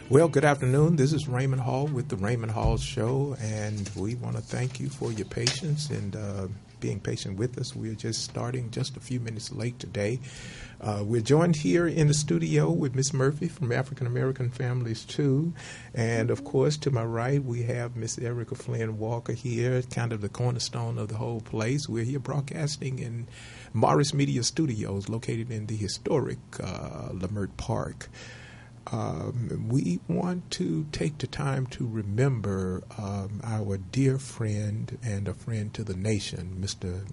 Well, good afternoon. This is Raymond Hall with the Raymond Hall Show, and we want to thank you for your patience and being patient with us. We're just starting just a few minutes late today. We're joined here in the studio with Miss Murphy from African American Families Too, and of course to my right we have Miss Errecca Flynn Walker here, kind of the cornerstone of the whole place. We're here broadcasting in Morris Media Studios, located in the historic Lamert Park. We want to take the time to remember our dear friend and a friend to the nation, Mr.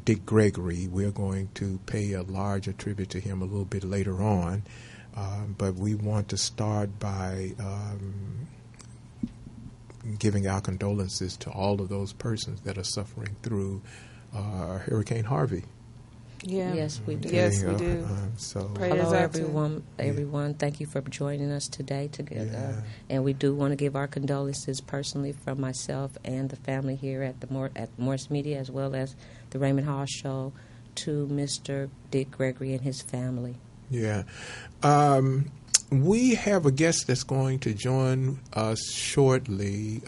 Dick Gregory. We're going to pay a larger tribute to him a little bit later on, but we want to start by giving our condolences to all of those persons that are suffering through Hurricane Harvey. Yeah. Yes, we do. Yes, we do. Hello, everyone. Everyone, thank you for joining us today together. Yeah. And we do want to give our condolences personally from myself and the family here at Morris Media, as well as the Raymond Hall Show, to Mr. Dick Gregory and his family. Yeah. We have a guest that's going to join us shortly,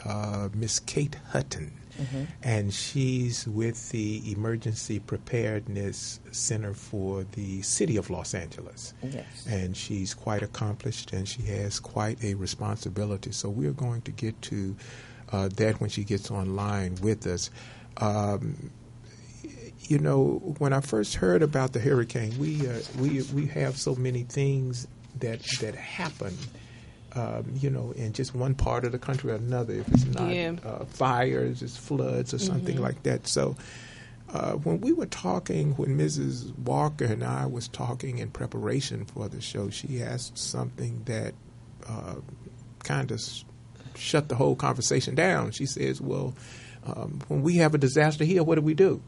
Miss Kate Hutton. Mm-hmm. And she's with the Emergency Preparedness Center for the City of Los Angeles. Yes. And she's quite accomplished, and she has quite a responsibility. So we're going to get to that when she gets online with us. You know, when I first heard about the hurricane, we have so many things that happen. You know, in just one part of the country or another. If it's not fires, it's floods or something like that. So when we were talking, when Mrs. Walker and I was talking in preparation for the show, she asked something that kind of shut the whole conversation down. She says, well, when we have a disaster here, what do we do?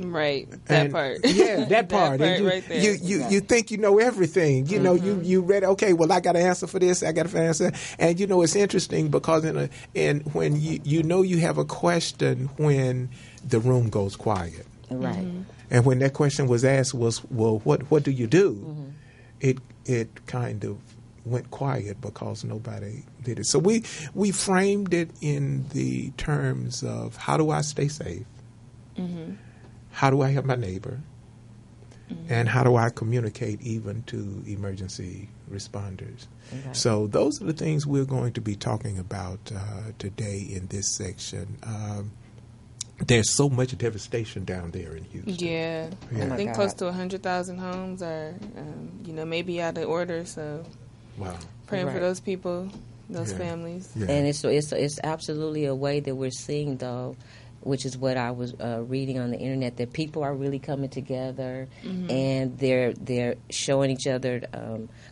Right, that part. Yeah, that part. That part right there. You think you know everything. You know, you read, okay, well, I got to answer for this, I got to answer. And, you know, it's interesting because when you know you have a question when the room goes quiet. Right. Mm-hmm. And when that question was asked was, well, what do you do? Mm-hmm. It kind of went quiet because nobody did it. So we framed it in the terms of, how do I stay safe? Mm-hmm. How do I help my neighbor? Mm-hmm. And how do I communicate even to emergency responders? Okay. So those are the things we're going to be talking about today in this section. There's so much devastation down there in Houston. Yeah. I think close to 100,000 homes are, maybe out of order. So praying for those people, those families. Yeah. And it's absolutely a way that we're seeing, though, which is what I was reading on the internet, that people are really coming together and they're showing each other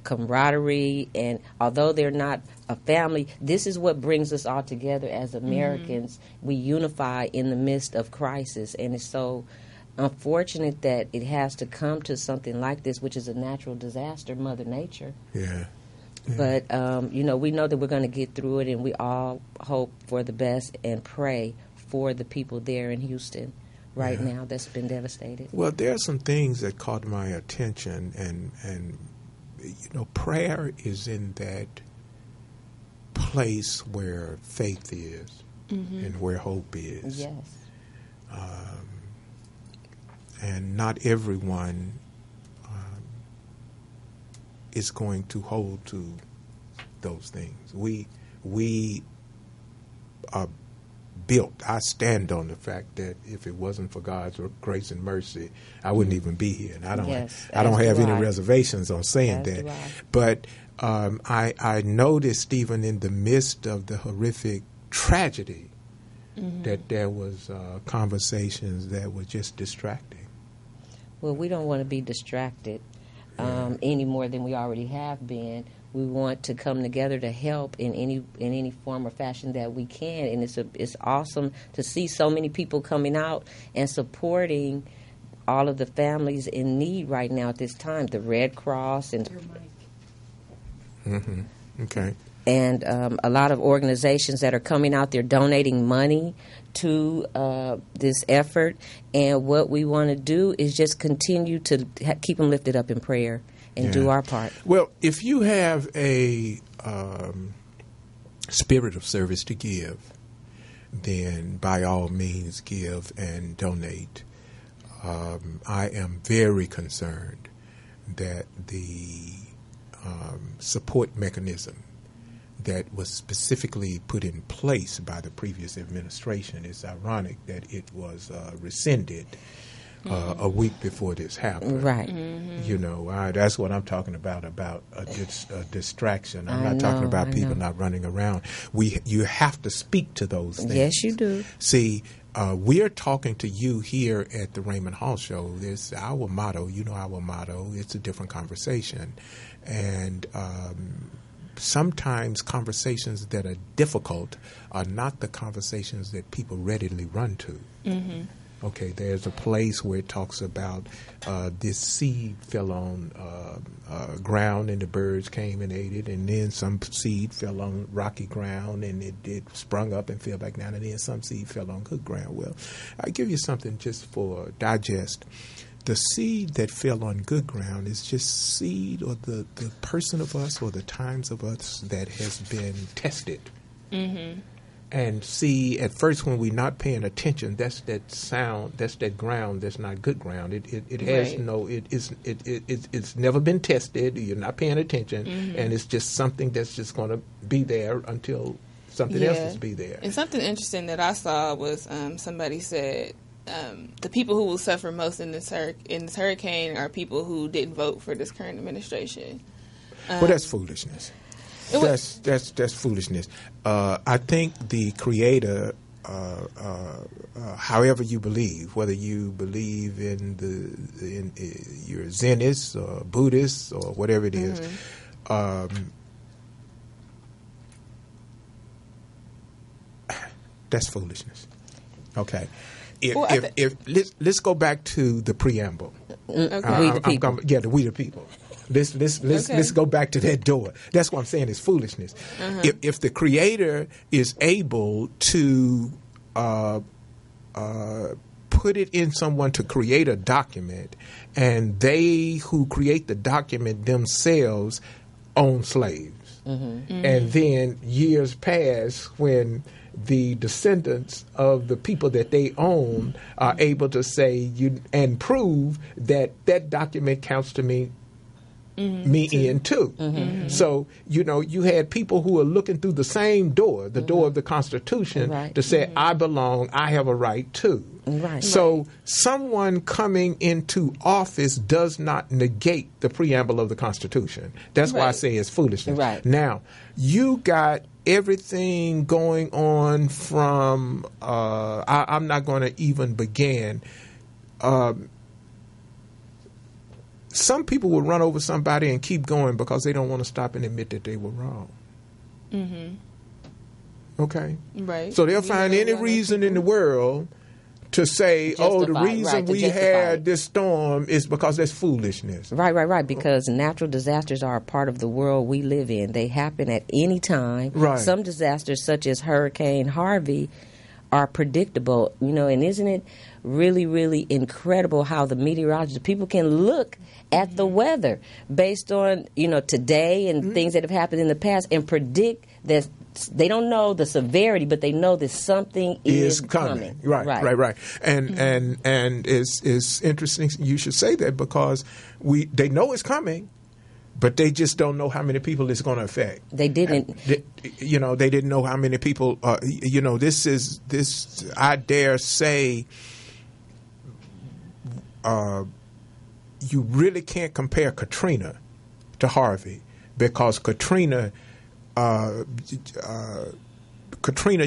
camaraderie. And although they're not a family, this is what brings us all together as Americans. We unify in the midst of crisis, and it's so unfortunate that it has to come to something like this, which is a natural disaster, Mother Nature. Yeah. But, we know that we're going to get through it, and we all hope for the best and pray for the people there in Houston right now that's been devastated. Well, there are some things that caught my attention, and prayer is in that place where faith is and where hope is. Yes. And not everyone is going to hold to those things. We are built. I stand on the fact that if it wasn't for God's grace and mercy, I wouldn't even be here. And I don't have any reservations on saying that. But I noticed even in the midst of the horrific tragedy that there was conversations that were just distracting. Well, we don't want to be distracted any more than we already have been. We want to come together to help in any form or fashion that we can, and it's awesome to see so many people coming out and supporting all of the families in need right now at this time. The Red Cross and okay, and a lot of organizations that are coming out there donating money to this effort. And what we want to do is just continue to keep them lifted up in prayer and do our part. Well, if you have a spirit of service to give, then by all means give and donate. I am very concerned that the support mechanism that was specifically put in place by the previous administration, it's ironic that it was rescinded a week before this happened. Right. You know, that's what I'm talking about a distraction. I'm not talking about people not running around. You have to speak to those things. Yes, you do. See, we're talking to you here at the Raymond Hall Show. There's our motto. You know our motto. It's a different conversation. And sometimes conversations that are difficult are not the conversations that people readily run to. Mm-hmm. Okay, there's a place where it talks about this seed fell on ground and the birds came and ate it, and then some seed fell on rocky ground and it sprung up and fell back down, and then some seed fell on good ground. Well, I'll give you something just for digest. The seed that fell on good ground is just seed or the person of us or the times of us that has been tested. Mm-hmm. And see, at first when we're not paying attention, that's that sound, that's that ground that's not good ground. It has it's never been tested. You're not paying attention, and it's just something that's just going to be there until something else is be there. And something interesting that I saw was somebody said the people who will suffer most in this hurricane are people who didn't vote for this current administration. Well, that's foolishness. That's foolishness. I think the Creator, however you believe, whether you believe in you're Zenist or Buddhist or whatever it is, that's foolishness. Okay. Let's go back to the preamble. Okay. We the people. The we the people. Let's go back to that door. That's what I'm saying is foolishness. If the Creator is able to put it in someone to create a document, and they who create the document themselves own slaves, and then years pass when the descendants of the people that they own are able to say and prove that document counts to me in too. So, you had people who are looking through the same door, the door of the Constitution, to say, I belong, I have a right too. Right. So someone coming into office does not negate the preamble of the Constitution. That's why I say it's foolishness. Right. Now, you got everything going on from, I'm not going to even begin. Some people will run over somebody and keep going because they don't want to stop and admit that they were wrong. Okay? Right. So they'll find any reason in the world to say, the reason we had this storm is because that's foolishness. Right. Because natural disasters are a part of the world we live in. They happen at any time. Right. Some disasters, such as Hurricane Harvey, are predictable. And isn't it really, really incredible how the meteorologists, people can look at the weather based on, today and things that have happened in the past and predict that they don't know the severity, but they know that something is coming. Right. And it's interesting you should say that because they know it's coming, but they just don't know how many people it's going to affect. They didn't. They didn't know how many people. This. I dare say, you really can't compare Katrina to Harvey because Katrina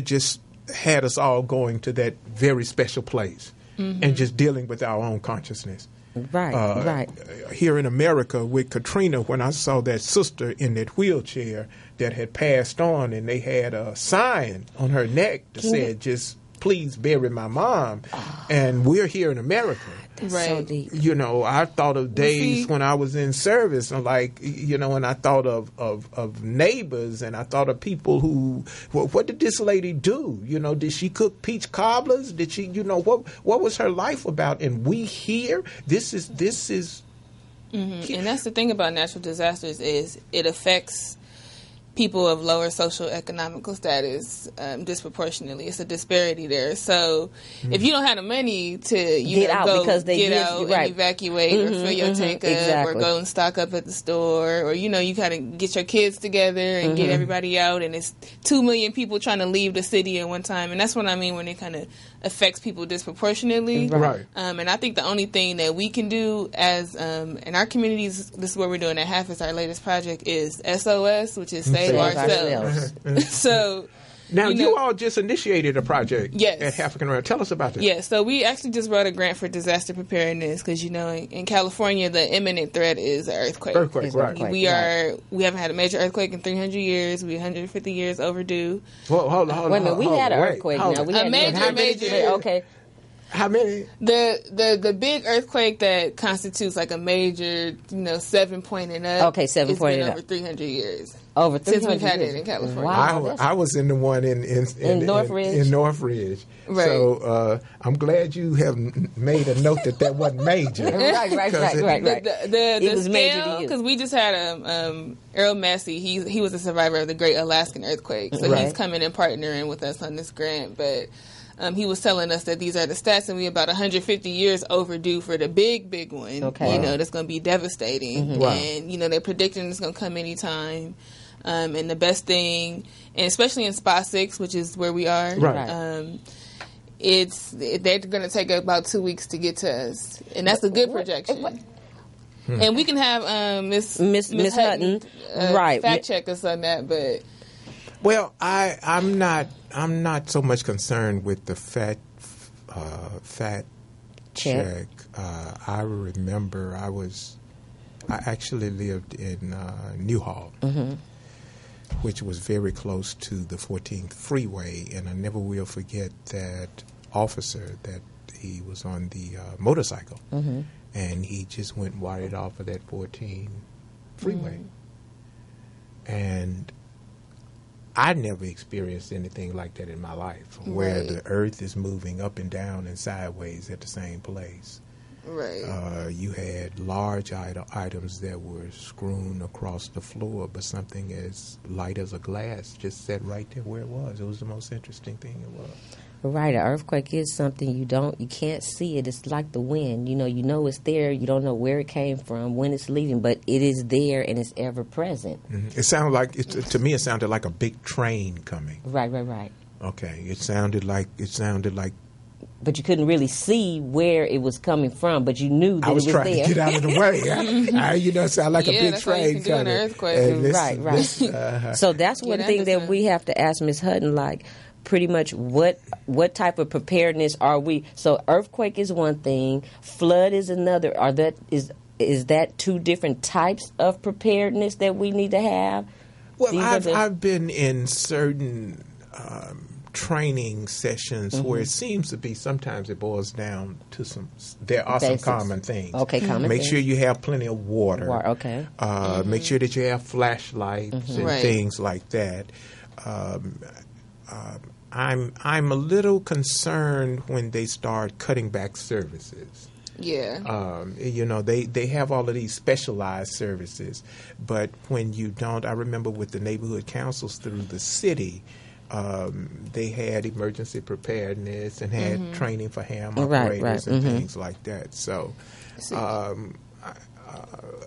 just had us all going to that very special place and just dealing with our own consciousness. Right. Here in America with Katrina, when I saw that sister in that wheelchair that had passed on and they had a sign on her neck that said, just please bury my mom. And we're here in America. Right. So deep. I thought of days when I was in service, and and I thought of neighbors, and I thought of people who, what did this lady do? Did she cook peach cobblers? Did she, what was her life about? And we here, this is Mm-hmm. And that's the thing about natural disasters is it affects people of lower social economical status disproportionately. It's a disparity there. So if you don't have the money to get out and right. evacuate or fill your tank up or go and stock up at the store, or you gotta get your kids together and get everybody out, and it's 2 million people trying to leave the city at one time, and that's what I mean when it kind of affects people disproportionately. Right. And I think the only thing that we can do as in our communities, this is what we're doing at HAF, is our latest project is SOS, which is Save Ourselves. So now you all just initiated a project at African Rail. Tell us about that. Yeah, so we actually just wrote a grant for disaster preparedness because in California the imminent threat is an earthquake. Right. We haven't had a major earthquake in 300 years. We're 150 years overdue. Well, hold on. Wait a minute, we had an earthquake now. We had major. Okay. How many? The big earthquake that constitutes like a major, 7 point and up. Okay, 7 point and up. Over 300 years. Over 300 since we've had years. it in California. Wow, I was in the one in Northridge. In Northridge. Right. So I'm glad you have made a note that wasn't major. right. The was major to you because we just had Earl Massey. He was a survivor of the Great Alaskan Earthquake, so he's coming and partnering with us on this grant, but. He was telling us that these are the stats, and we're about 150 years overdue for the big one. Okay. That's going to be devastating. Wow. And, they're predicting it's going to come anytime. And the best thing, and especially in Spot 6, which is where we are, they're going to take about 2 weeks to get to us. And that's a good projection. And we can have Miss Hutton fact check us on that, but... Well, I'm not so much concerned with the fact check. I remember I actually lived in Newhall, which was very close to the 14th freeway, and I never will forget that officer that he was on the motorcycle, and he just went right off of that 14 freeway, and I never experienced anything like that in my life, where the earth is moving up and down and sideways at the same place. Right. You had large items that were strewn across the floor, but something as light as a glass just sat right there where it was. It was the most interesting thing it was. Right, an earthquake is something you can't see it. It's like the wind. You know it's there. You don't know where it came from, when it's leaving, but it is there and it's ever present. It sounded like to me. It sounded like a big train coming. Right. Okay, it sounded like. But you couldn't really see where it was coming from, but you knew that it was there. I was trying to get out of the way. It sounded like a big train coming. An earthquake. Right. So that's one thing that we have to ask Ms. Hutton, like, pretty much what type of preparedness are we? So earthquake is one thing, flood is another. Is that two different types of preparedness that we need to have? Well, I've been in certain training sessions where it seems to be sometimes it boils down to there are some common things. Okay, common Make things. sure you have plenty of water. Okay. Make sure that you have flashlights and things like that. I'm a little concerned when they start cutting back services. Yeah. They have all of these specialized services, but when you don't, I remember with the neighborhood councils through the city, they had emergency preparedness and had training for ham operators and things like that. So,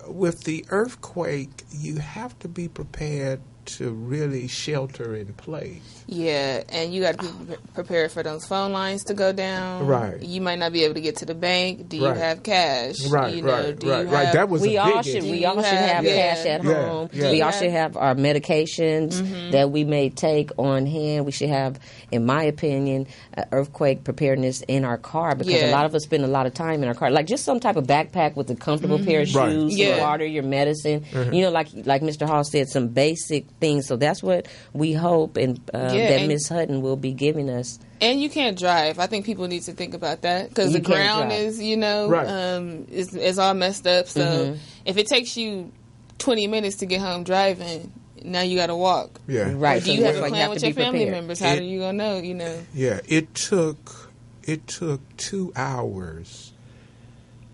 with the earthquake, you have to be prepared to really shelter in place. Yeah, and you got to be prepared for those phone lines to go down. Right. You might not be able to get to the bank. Do you have cash? Right. That was we a all big should. issue. We all should have cash at home. Yeah. We all should have our medications that we may take on hand. We should have, in my opinion, earthquake preparedness in our car, because a lot of us spend a lot of time in our car. Like just some type of backpack with a comfortable pair of shoes, your water, your medicine. Like Mr. Hall said, some basic things. So that's what we hope that Ms. Hutton will be giving us. And you can't drive. I think people need to think about that because the ground is, is all messed up. So if it takes you 20 minutes to get home driving, now you got to walk. Yeah. Right. Do you have a plan with your family members? How are you going to know, Yeah. It took 2 hours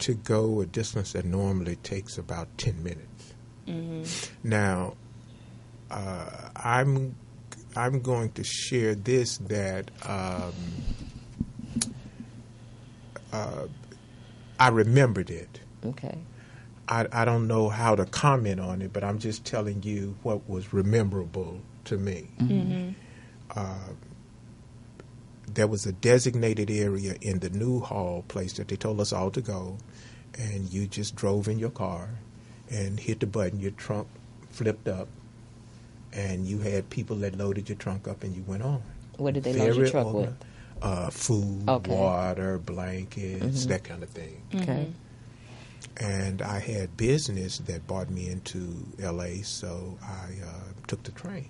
to go a distance that normally takes about 10 minutes. Now, I'm going to share this that I remembered it. Okay. I don't know how to comment on it, but I'm just telling you what was memorable to me. There was a designated area in the Newhall place that they told us all to go, and you just drove in your car and hit the button, your trunk flipped up, and you had people that loaded your trunk up and you went on. What did they load your truck with? Food, water, blankets, that kind of thing. Okay. And I had business that brought me into L.A., so I took the train.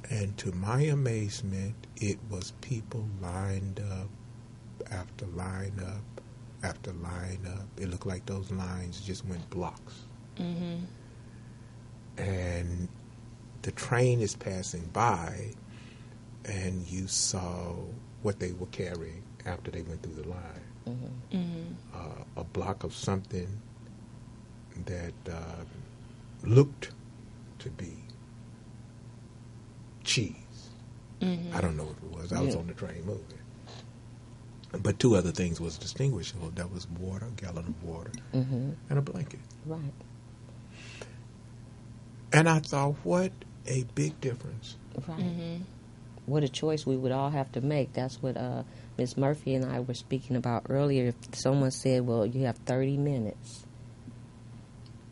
And to my amazement, it was people lined up after line up after line up. It looked like those lines just went blocks. And the train is passing by, and you saw what they were carrying after they went through the line. A block of something that looked to be cheese. I don't know what it was. I was on the train moving. But two other things was distinguishable. That was water, a gallon of water, and a blanket. Right. And I thought, what a big difference. Right. What a choice we would all have to make. That's what Ms. Murphy and I were speaking about earlier. If someone said, well, you have 30 minutes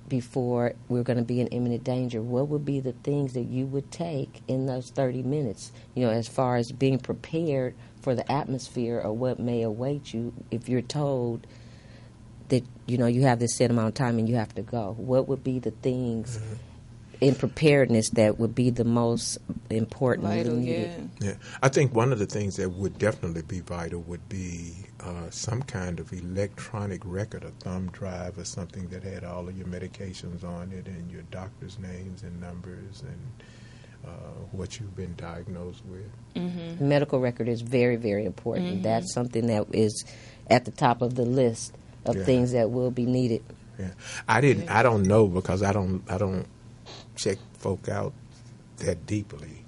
before we're going to be in imminent danger, what would be the things that you would take in those 30 minutes, as far as being prepared for the atmosphere or what may await you if you're told that, you have this set amount of time and you have to go? What would be the things in preparedness that would be the most important? Vital, yeah. I think one of the things that would definitely be vital would be some kind of electronic record, a thumb drive or something that had all of your medications on it and your doctor's names and numbers and what you've been diagnosed with. Medical record is very, very important. That's something that is at the top of the list of things that will be needed. Yeah, I don't know because I don't check folk out that deeply,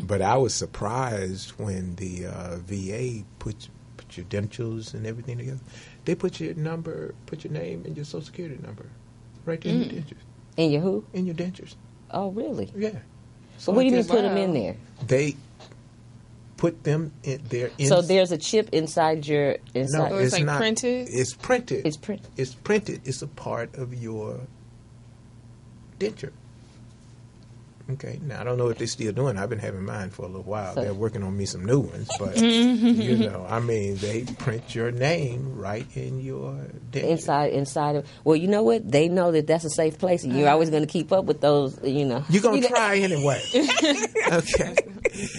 but I was surprised when the VA put your dentures and everything together. They put your number, put your name and your social security number right there in your dentures. In your who? In your dentures. Oh, really? Yeah. So what do you mean put them in there? They put them in there. So there's a chip inside your... No, it's like not printed? It's printed. It's printed. It's printed. It's a part of your denture. Okay. Now, I don't know if they're still doing it. I've been having mine for a little while. So, they're working on me some new ones. But, they print your name right in your denture. Inside of... Well, you know what? They know that that's a safe place. And you're always going to keep up with those, You're going to try anyway. Okay.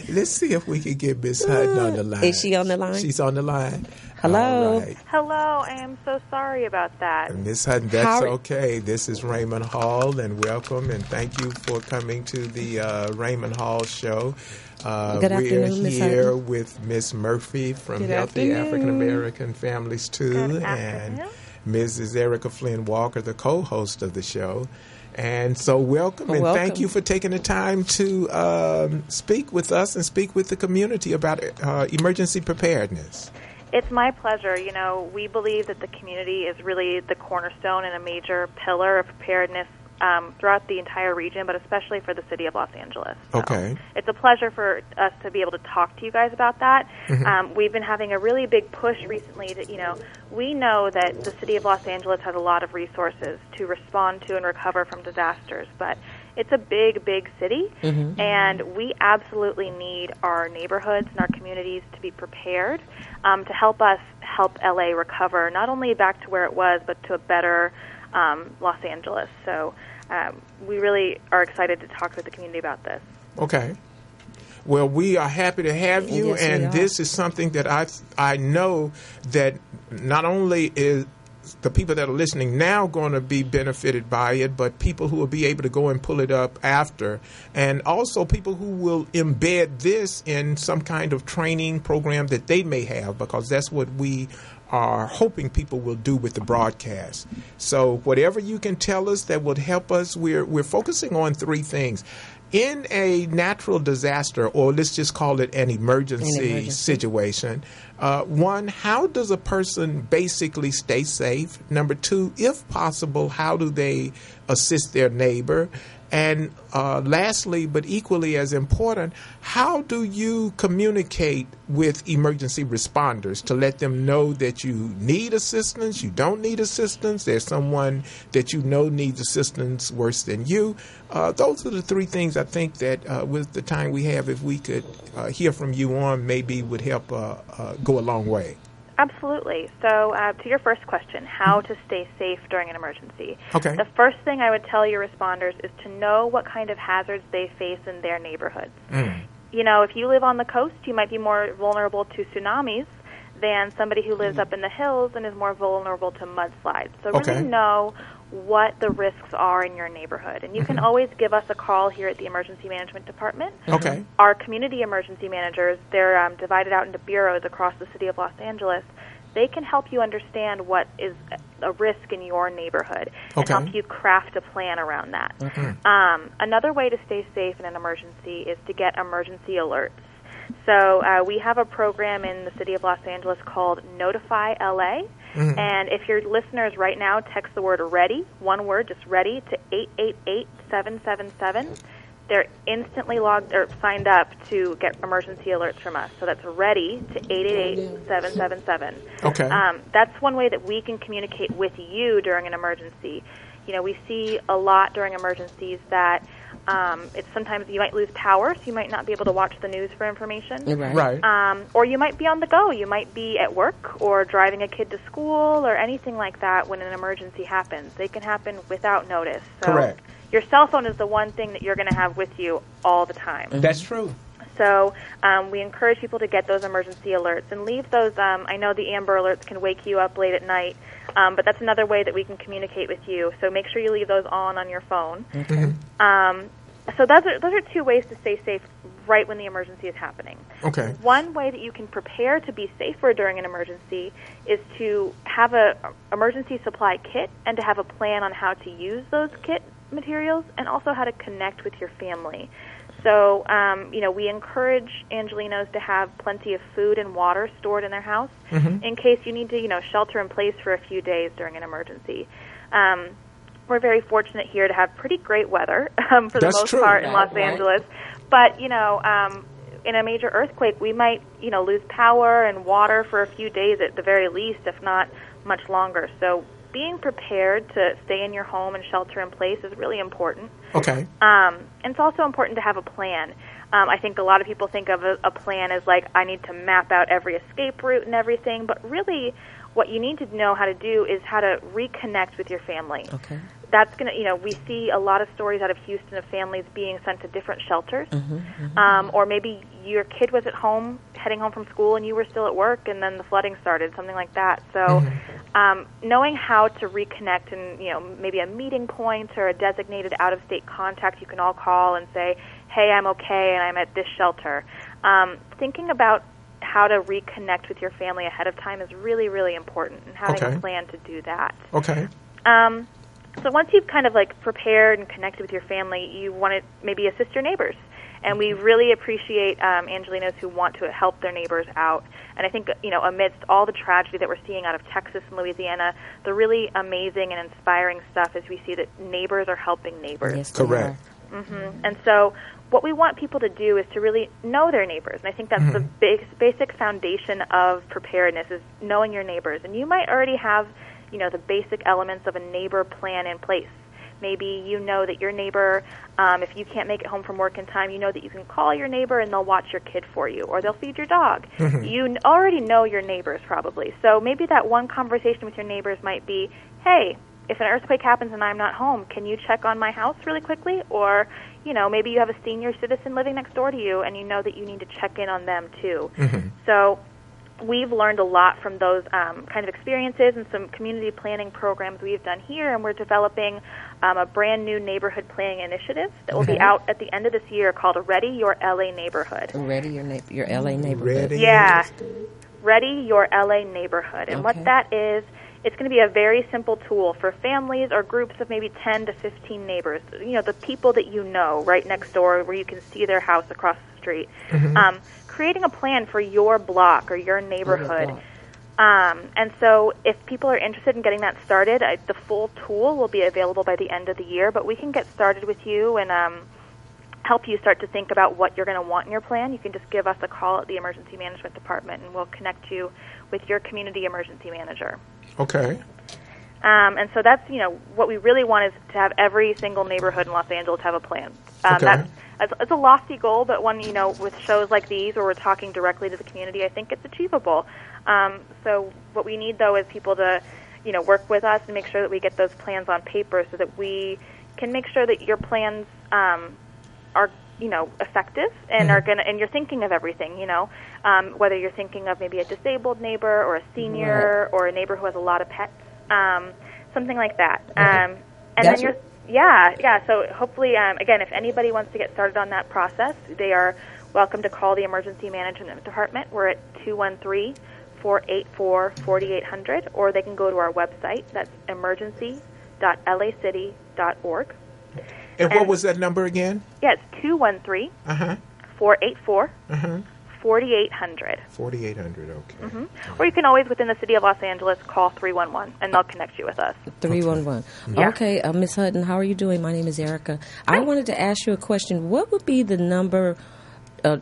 Let's see if we can get Miss Hutton on the line. Is she on the line? She's on the line. Hello. Right. Hello. I am so sorry about that. Miss Hutton, that's okay. This is Raymond Hall, and welcome, and thank you for coming to the Raymond Hall show. Good afternoon, We're here with Miss Murphy from Healthy African American Families Too, and Mrs. Errecca Flynn Walker, the co-host of the show. And so welcome. Thank you for taking the time to speak with us and speak with the community about emergency preparedness. It's my pleasure. We believe that the community is really the cornerstone and a major pillar of preparedness throughout the entire region, but especially for the city of Los Angeles. So okay. It's a pleasure for us to be able to talk to you guys about that. We've been having a really big push recently that, we know that the city of Los Angeles has a lot of resources to respond to and recover from disasters, but it's a big, big city, and we absolutely need our neighborhoods and our communities to be prepared to help us help LA recover, not only back to where it was, but to a better Los Angeles. So we really are excited to talk with the community about this. Okay. Well, we are happy to have you, and this is something that I know that not only is the people that are listening now going to be benefited by it, but people who will be able to go and pull it up after, and also people who will embed this in some kind of training program that they may have, because that's what we are hoping people will do with the broadcast. So whatever you can tell us that would help us, we're focusing on three things. In a natural disaster, or let's just call it an emergency situation, one, how does a person basically stay safe? Number two, if possible, how do they assist their neighbor? And lastly, but equally as important, how do you communicate with emergency responders to let them know that you need assistance, you don't need assistance, there's someone that you know needs assistance worse than you? Those are the three things I think that with the time we have, if we could hear from you on, maybe would help go a long way. Absolutely. So to your first question, how to stay safe during an emergency. Okay. The first thing I would tell your responders is to know what kind of hazards they face in their neighborhoods. You know, if you live on the coast, you might be more vulnerable to tsunamis than somebody who lives up in the hills and is more vulnerable to mudslides. So really know what the risks are in your neighborhood. And you can always give us a call here at the Emergency Management Department. Okay. Our community emergency managers, they're divided out into bureaus across the city of Los Angeles. They can help you understand what is a risk in your neighborhood and help you craft a plan around that. Another way to stay safe in an emergency is to get emergency alerts. So we have a program in the city of Los Angeles called Notify LA. And if your listeners right now text the word READY, one word, just READY, to 888-777, they're instantly logged or signed up to get emergency alerts from us. So that's READY to 888-777. Okay. That's one way that we can communicate with you during an emergency. You know, we see a lot during emergencies that it's sometimes you might lose power, so you might not be able to watch the news for information. Right. Or you might be on the go. You might be at work or driving a kid to school or anything like that when an emergency happens. They can happen without notice. So Correct. Your cell phone is the one thing that you're going to have with you all the time. That's true. So we encourage people to get those emergency alerts and leave those. I know the Amber Alerts can wake you up late at night, but that's another way that we can communicate with you. So make sure you leave those on your phone. So those are two ways to stay safe right when the emergency is happening. Okay. One way that you can prepare to be safer during an emergency is to have a emergency supply kit and to have a plan on how to use those kit materials and also how to connect with your family. So, we encourage Angelinos to have plenty of food and water stored in their house in case you need to, shelter in place for a few days during an emergency. We're very fortunate here to have pretty great weather for the most part in Los Angeles. But, in a major earthquake, we might, lose power and water for a few days at the very least, if not much longer. So being prepared to stay in your home and shelter in place is really important. Okay. And it's also important to have a plan. I think a lot of people think of a plan as like, I need to map out every escape route and everything, but really what you need to know how to do is how to reconnect with your family. Okay. That's going to, we see a lot of stories out of Houston of families being sent to different shelters. Or maybe your kid was at home, heading home from school, and you were still at work, and then the flooding started, something like that. So knowing how to reconnect and, maybe a meeting point or a designated out-of-state contact you can all call and say, hey, I'm okay, and I'm at this shelter. Thinking about how to reconnect with your family ahead of time is really, really important, and having a plan to do that. Okay. So once you've kind of prepared and connected with your family, you want to maybe assist your neighbors. And we really appreciate Angelinos who want to help their neighbors out. And I think, amidst all the tragedy that we're seeing out of Texas and Louisiana, the really amazing and inspiring stuff is we see that neighbors are helping neighbors. Yes, correct. And so what we want people to do is to really know their neighbors. And I think that's the basic foundation of preparedness is knowing your neighbors. And you might already have the basic elements of a neighbor plan in place. Maybe you know that your neighbor, if you can't make it home from work in time, you know that you can call your neighbor and they'll watch your kid for you, or they'll feed your dog. You already know your neighbors probably. So maybe that one conversation with your neighbors might be, hey, if an earthquake happens and I'm not home, can you check on my house really quickly? Or, maybe you have a senior citizen living next door to you and you know that you need to check in on them too. So we've learned a lot from those kind of experiences and some community planning programs we've done here, and we're developing a brand new neighborhood planning initiative that will be out at the end of this year called Ready Your LA Neighborhood. Ready Your LA Neighborhood. Yeah. Ready Your LA Neighborhood. And what that is, it's going to be a very simple tool for families or groups of maybe 10 to 15 neighbors, the people that you know right next door where you can see their house across the street. Creating a plan for your block or your neighborhood. And so if people are interested in getting that started, the full tool will be available by the end of the year, but we can get started with you and help you start to think about what you're going to want in your plan. You can just give us a call at the Emergency Management Department, and we'll connect you with your community emergency manager. Okay. And so that's, what we really want is to have every single neighborhood in Los Angeles have a plan. It's a lofty goal, but one, with shows like these where we're talking directly to the community, I think it's achievable. So what we need, though, is people to, work with us and make sure that we get those plans on paper so that we can make sure that your plans are, effective and and you're thinking of everything, whether you're thinking of maybe a disabled neighbor or a senior or a neighbor who has a lot of pets, something like that. And then you're... Yeah. So hopefully, again, if anybody wants to get started on that process, they are welcome to call the Emergency Management Department. We're at 213-484-4800, or they can go to our website. That's emergency.lacity.org. And what was that number again? Yeah, it's 213-484-4800. 4800. 4800, okay. Or you can always, within the city of Los Angeles, call 311, and they'll connect you with us. 311. Yeah. Okay, Ms. Hutton, how are you doing? My name is Errecca. I wanted to ask you a question. What would be the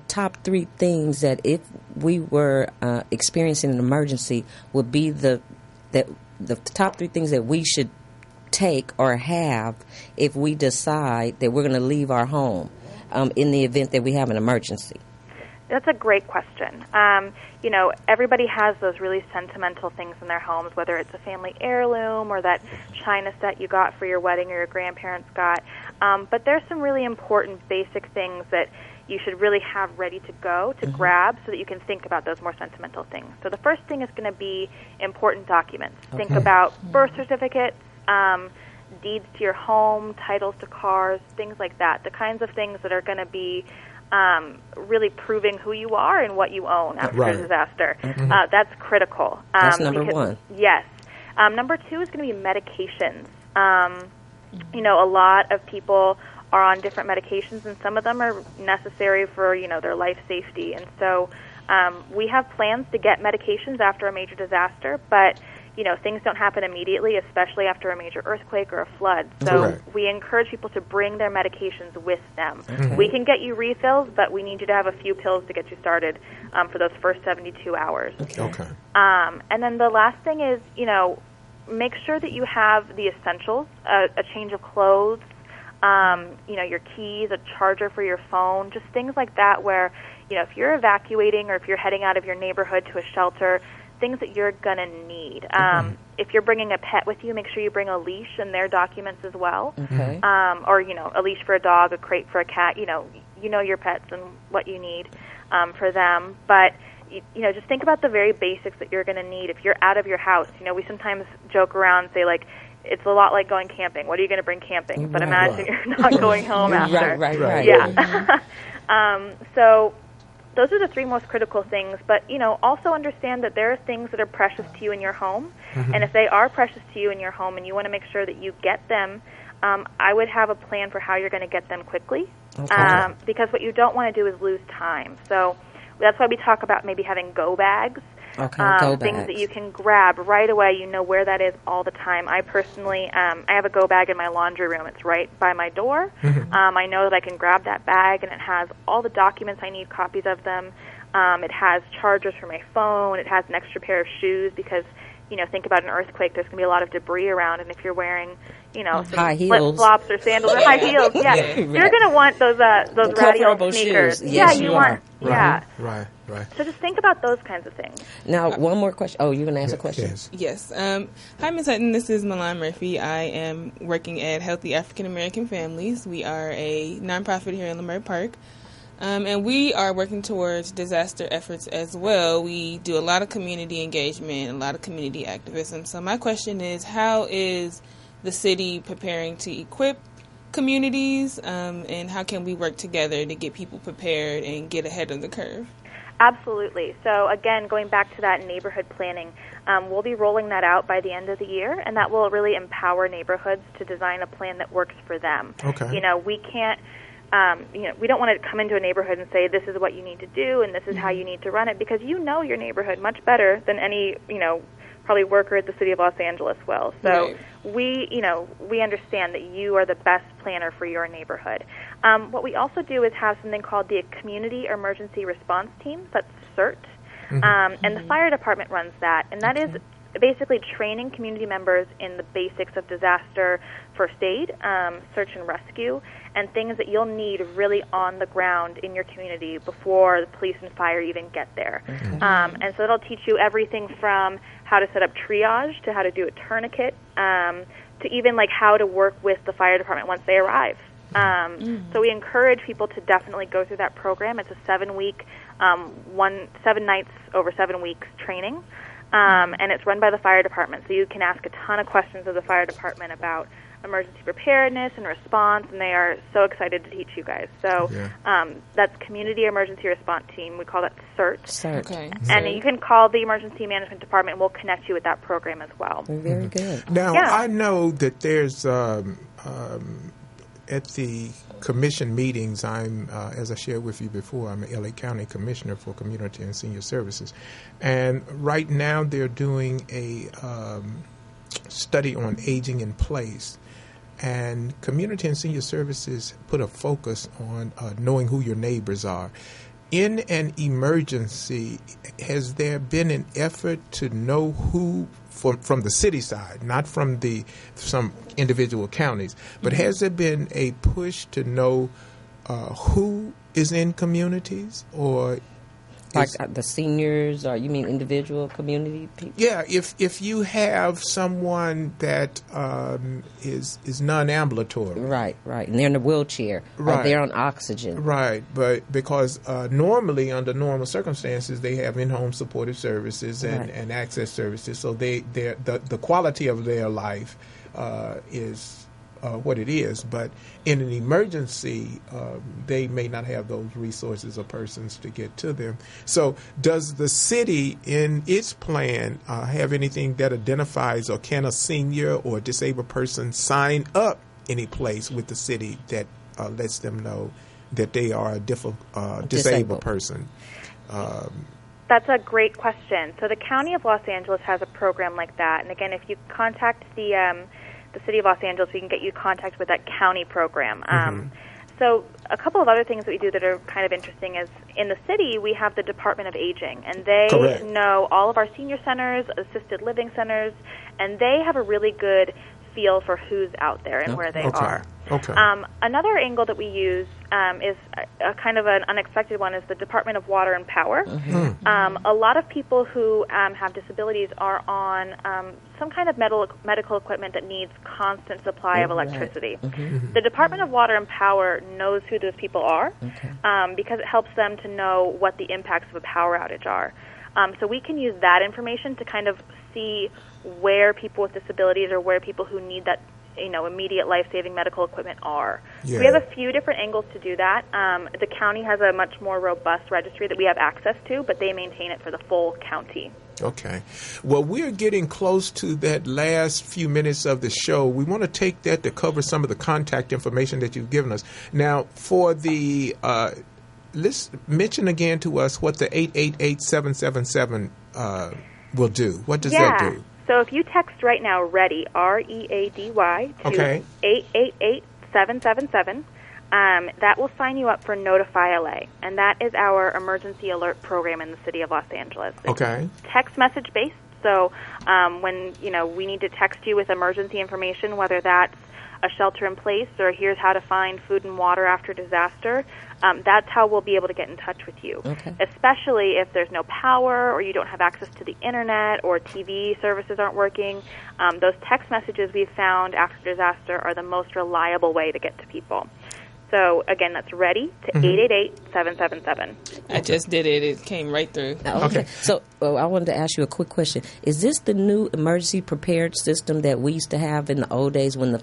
top 3 things that if we were experiencing an emergency would be the top 3 things that we should take or have if we decide that we're going to leave our home in the event that we have an emergency? That's a great question. Everybody has those really sentimental things in their homes, whether it's a family heirloom or that china set you got for your wedding or your grandparents got. But there's some really important basic things that you should really have ready to go to grab so that you can think about those more sentimental things. So the first thing is going to be important documents. Think about birth certificates, deeds to your home, titles to cars, things like that, the kinds of things that are going to be really proving who you are and what you own after a disaster. That's critical. That's number 1. Yes. Number 2 is going to be medications. A lot of people are on different medications, and some of them are necessary for, their life safety. And so we have plans to get medications after a major disaster, but things don't happen immediately, especially after a major earthquake or a flood. So we encourage people to bring their medications with them. We can get you refills, but we need you to have a few pills to get you started for those first 72 hours. Okay. And then the last thing is, make sure that you have the essentials, a change of clothes, your keys, a charger for your phone, just things like that where, if you're evacuating or if you're heading out of your neighborhood to a shelter, things that you're going to need. If you're bringing a pet with you, make sure you bring a leash and their documents as well. Or, a leash for a dog, a crate for a cat. You know your pets and what you need for them. But, just think about the very basics that you're going to need. If you're out of your house, we sometimes joke around and say, like, it's a lot like going camping. What are you going to bring camping? But imagine you're not going home after. Right. Yeah. So those are the 3 most critical things, but, also understand that there are things that are precious to you in your home, and if they are precious to you in your home and you want to make sure that you get them, I would have a plan for how you're going to get them quickly, because what you don't want to do is lose time. So that's why we talk about maybe having go bags, things that you can grab right away. You know where that is all the time. I personally, I have a go bag in my laundry room. It's right by my door. I know that I can grab that bag, and it has all the documents I need, copies of them. It has chargers for my phone. It has an extra pair of shoes because, think about an earthquake. There's going to be a lot of debris around, and if you're wearing, some flip-flops or sandals or high heels, you're going to want those radio sneakers. Shoes. Yes, you want. Right. So just think about those kinds of things. Now, one more question. Oh, you're going to ask a question? Yes. Hi, Ms. Hutton. This is Milan Murphy. I am working at Healthy African American Families. We are a nonprofit here in Leimert Park. And we are working towards disaster efforts as well. We do a lot of community engagement, a lot of community activism. So my question is, how is the city preparing to equip communities, and how can we work together to get people prepared and get ahead of the curve? Absolutely. So again, going back to that neighborhood planning, we'll be rolling that out by the end of the year, and that will really empower neighborhoods to design a plan that works for them. Okay. You know, we can't, we don't want to come into a neighborhood and say, this is what you need to do and this is how you need to run it, because you know your neighborhood much better than any, probably worker at the City of Los Angeles will. So we understand that you are the best planner for your neighborhood. What we also do is have something called the Community Emergency Response Team. That's CERT. And the fire department runs that. And that is basically training community members in the basics of disaster first aid, search and rescue, and things that you'll need really on the ground in your community before the police and fire even get there. And so it'll teach you everything from how to set up triage to how to do a tourniquet, to even like how to work with the fire department once they arrive. So we encourage people to definitely go through that program. It's a 7-week, 7 nights over 7 weeks training. And it's run by the fire department, so you can ask a ton of questions of the fire department about emergency preparedness and response, and they are so excited to teach you guys. So that's Community Emergency Response Team. We call that CERT. Okay. And you can call the Emergency Management Department, and we'll connect you with that program as well. Very good. Now, I know that there's, at the commission meetings, I'm, as I shared with you before, I'm an LA County Commissioner for Community and Senior Services. And right now they're doing a study on aging in place. And Community and Senior Services put a focus on knowing who your neighbors are. In an emergency, has there been an effort to know who, from the city side, not from some individual counties, but has there been a push to know who is in communities, or like the seniors, or you mean individual community people? Yeah, if you have someone that is non-ambulatory, right, and they're in a wheelchair, or they're on oxygen, right, but because normally under normal circumstances they have in-home supportive services and access services, so the quality of their life is what it is, but in an emergency, they may not have those resources or persons to get to them. So does the city in its plan have anything that identifies, or can a senior or disabled person sign up any place with the city that lets them know that they are a disabled person? That's a great question. So the County of Los Angeles has a program like that. And again, if you contact the City of Los Angeles, we can get you in contact with that county program. So a couple of other things that we do that are kind of interesting is in the city, we have the Department of Aging, and they know all of our senior centers, assisted living centers, and they have a really good feel for who's out there and where they are. Okay. Another angle that we use is a kind of an unexpected one, is the Department of Water and Power. A lot of people who have disabilities are on some kind of medical equipment that needs constant supply of electricity. The Department of Water and Power knows who those people are because it helps them to know what the impacts of a power outage are. So we can use that information to kind of see where people with disabilities or where people who need that immediate life-saving medical equipment are. So we have a few different angles to do that. The county has a much more robust registry that we have access to, but they maintain it for the full county. Okay. Well, we're getting close to that last few minutes of the show. We want to take that to cover some of the contact information that you've given us. Now, for the let's mention again to us what the 888-777 will do. What does that do? So if you text right now, READY, READY, to 888-777, that will sign you up for Notify LA, and that is our emergency alert program in the City of Los Angeles. Okay. It's text message based, so when we need to text you with emergency information, whether that's a shelter in place or here's how to find food and water after disaster, that's how we'll be able to get in touch with you. Especially if there's no power or you don't have access to the internet or TV services aren't working. Those text messages we've found after disaster are the most reliable way to get to people. So, again, that's ready to 888-777. I just did it. It came right through. Okay. So I wanted to ask you a quick question. Is this the new emergency prepared system that we used to have in the old days when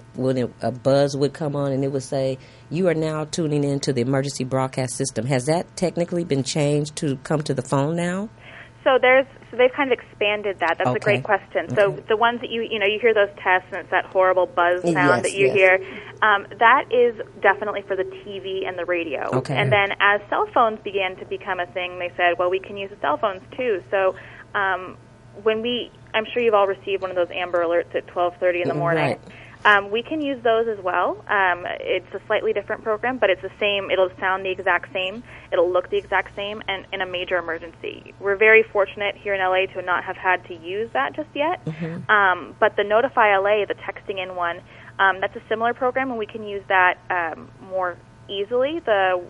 a buzz would come on and it would say, you are now tuning into the emergency broadcast system? Has that technically been changed to come to the phone now? So they've kind of expanded that. That's a great question. So the ones that you hear those tests and it's that horrible buzz sound that you hear, that is definitely for the TV and the radio. Okay. And then as cell phones began to become a thing, they said, well, we can use the cell phones too. So I'm sure you've all received one of those Amber Alerts at 12:30 in the morning. Right. We can use those as well. It's a slightly different program, but it's the same. It'll sound the exact same. It'll look the exact same, and in a major emergency. We're very fortunate here in LA to not have had to use that just yet. But the Notify LA, the texting in one, that's a similar program, and we can use that more easily. The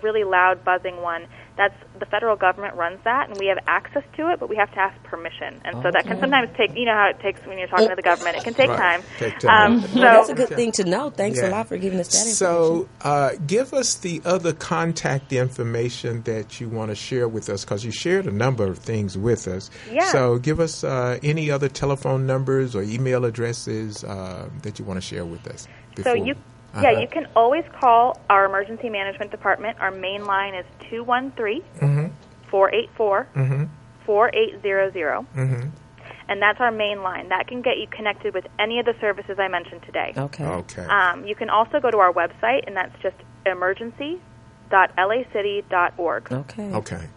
really loud buzzing one, that's the federal government runs that, and we have access to it, but we have to ask permission. And so that can sometimes take, you know how it takes when you're talking to the government. It can take time. Well, that's a good thing to know. Thanks a lot for giving us that information. So give us the other contact information that you want to share with us, because you shared a number of things with us. Yeah. So give us any other telephone numbers or email addresses that you want to share with us. So you can always call our emergency management department. Our main line is 213-484-4800. And that's our main line. That can get you connected with any of the services I mentioned today. Okay. You can also go to our website, and that's just emergency.lacity.org. Okay.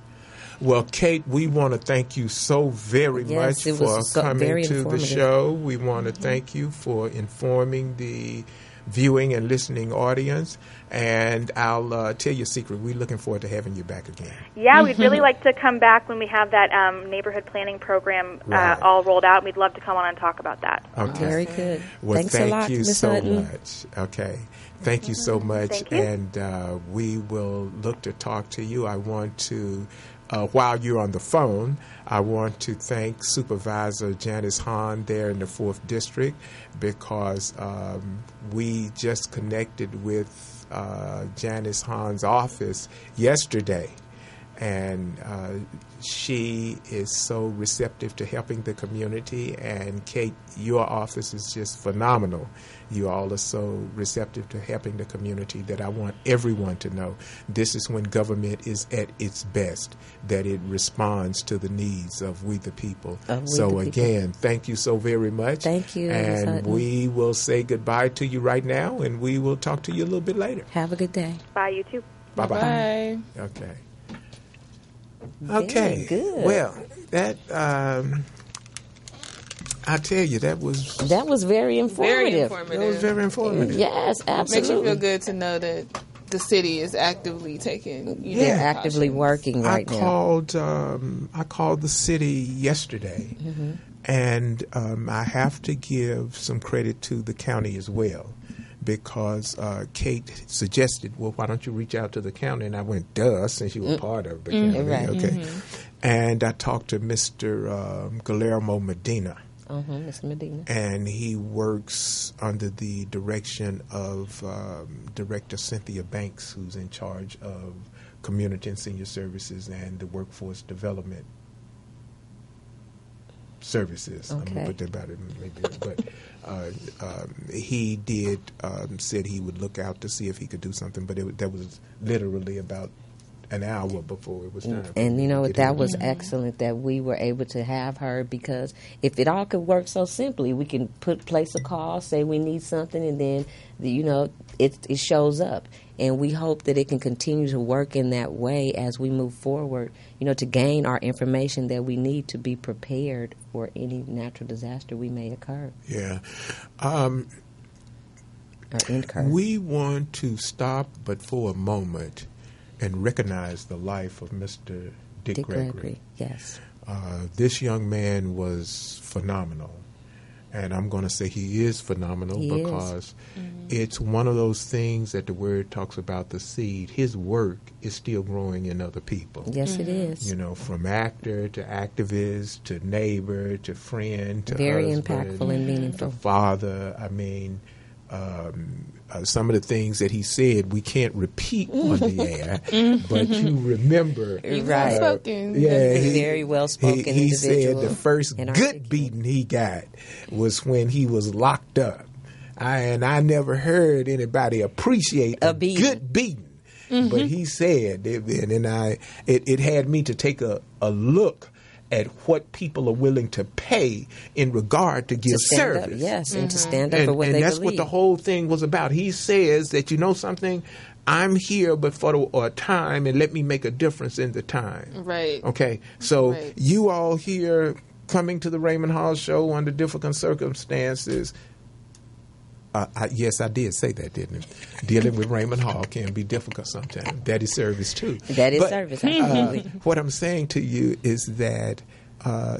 Well, Kate, we want to thank you so very much for coming to the show. We want to thank you for informing the viewing and listening audience, and I'll tell you a secret. We're looking forward to having you back again. Yeah, we'd really like to come back when we have that neighborhood planning program all rolled out. We'd love to come on and talk about that. Okay. Very good. Well, Thanks a lot, Ms. Hutton. Much. Okay. Thank you so much. Thank you. And we will look to talk to you. I want to, while you're on the phone, I want to thank Supervisor Janice Hahn there in the 4th District, because we just connected with Janice Hahn's office yesterday, and she is so receptive to helping the community. And Kate, your office is just phenomenal. You all are so receptive to helping the community that I want everyone to know this is when government is at its best, that it responds to the needs of we the people. Again, thank you so very much. Thank you. And we will say goodbye to you right now, and we will talk to you a little bit later. Have a good day. Bye, you too. Bye-bye. Bye. Okay. Very good. Well, that I tell you, that was very informative. That was very informative. Yes, absolutely. Makes you feel good to know that the city is actively taking. They're actively working right now. I called the city yesterday, and I have to give some credit to the county as well, because Kate suggested, well, why don't you reach out to the county? And I went, duh, since you were part of the county. Right. Okay. And I talked to Mr. Guillermo Medina. Mr. Medina. And he works under the direction of Director Cynthia Banks, who's in charge of Community and Senior Services and the Workforce Development Services. Okay. I'm going to put that about it maybe. But he did said he would look out to see if he could do something, but that was literally about an hour before it was time. And you know, that was excellent that we were able to have her, because if it all could work so simply, we can place a call, say we need something, and then it shows up. And we hope that it can continue to work in that way as we move forward, to gain our information that we need to be prepared for any natural disaster we may occur. Yeah. Or incur. We want to stop but for a moment and recognize the life of Mr. Dick Gregory. Yes. This young man was phenomenal. And I'm going to say he is phenomenal because it's one of those things that the Word talks about, the seed. His work is still growing in other people. Yes, it is. From actor to activist to neighbor to friend to very husband, impactful and meaningful. to father. I mean, some of the things that he said we can't repeat on the air, but you remember. Right. Spoken. Yeah, very well spoken he individual. Said the first good beating he got was when he was locked up. I never heard anybody appreciate a good beating. But he said, it had me to take a look at what people are willing to pay in regard to give service. Up, yes, and to stand up for what they believe. And that's what the whole thing was about. He says that, you know something, I'm here but for a time, and let me make a difference in the time. Right. Okay, so you all here coming to the Raymond Hall show under difficult circumstances. Yes, I did say that, didn't I? Dealing with Raymond Hall can be difficult sometimes. That is service, too. That is service, absolutely. What I'm saying to you is that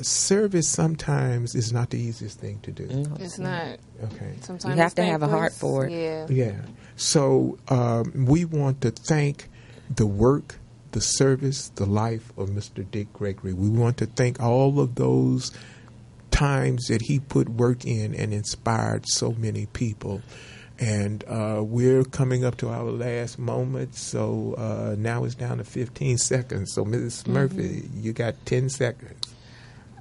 service sometimes is not the easiest thing to do. No. It's not. Okay. Sometimes you have to have a heart for it. Yeah. Yeah. So we want to thank the work, the service, the life of Mr. Dick Gregory. We want to thank all of those times that he put work in and inspired so many people. And we're coming up to our last moment, so now it's down to 15 seconds. So Mrs. Murphy, you got 10 seconds.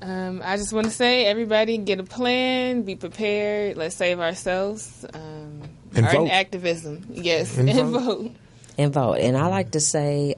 I just want to say, everybody get a plan, be prepared, let's save ourselves. And vote. In activism, yes, and vote. And vote. And I like to say,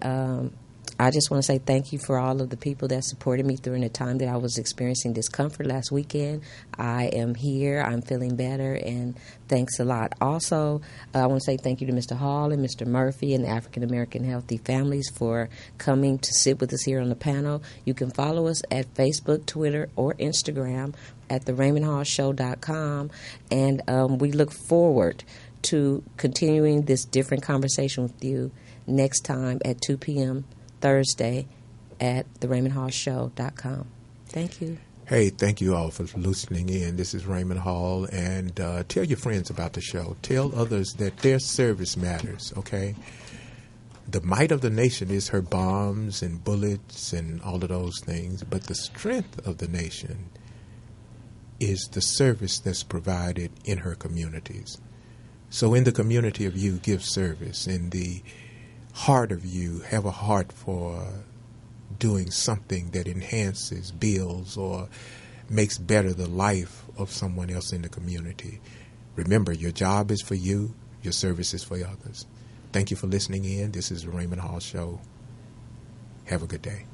I just want to say thank you for all of the people that supported me during the time that I was experiencing discomfort last weekend. I am here. I'm feeling better, and thanks a lot. Also, I want to say thank you to Mr. Hall and Mr. Murphy and the African American Healthy Families for coming to sit with us here on the panel. You can follow us at Facebook, Twitter, or Instagram at theraymondhallshow.com, and we look forward to continuing this different conversation with you next time at 2 p.m. Thursday at theraymondhallshow.com. Thank you. Hey, thank you all for listening in. This is Raymond Hall, and tell your friends about the show. Tell others that their service matters, okay? The might of the nation is her bombs and bullets and all of those things, but the strength of the nation is the service that's provided in her communities. So in the community of you, give service. In the heart of you, have a heart for doing something that enhances, builds, or makes better the life of someone else in the community. Remember, your job is for you, your service is for others. Thank you for listening in. This is the Raymond Hall Show. Have a good day.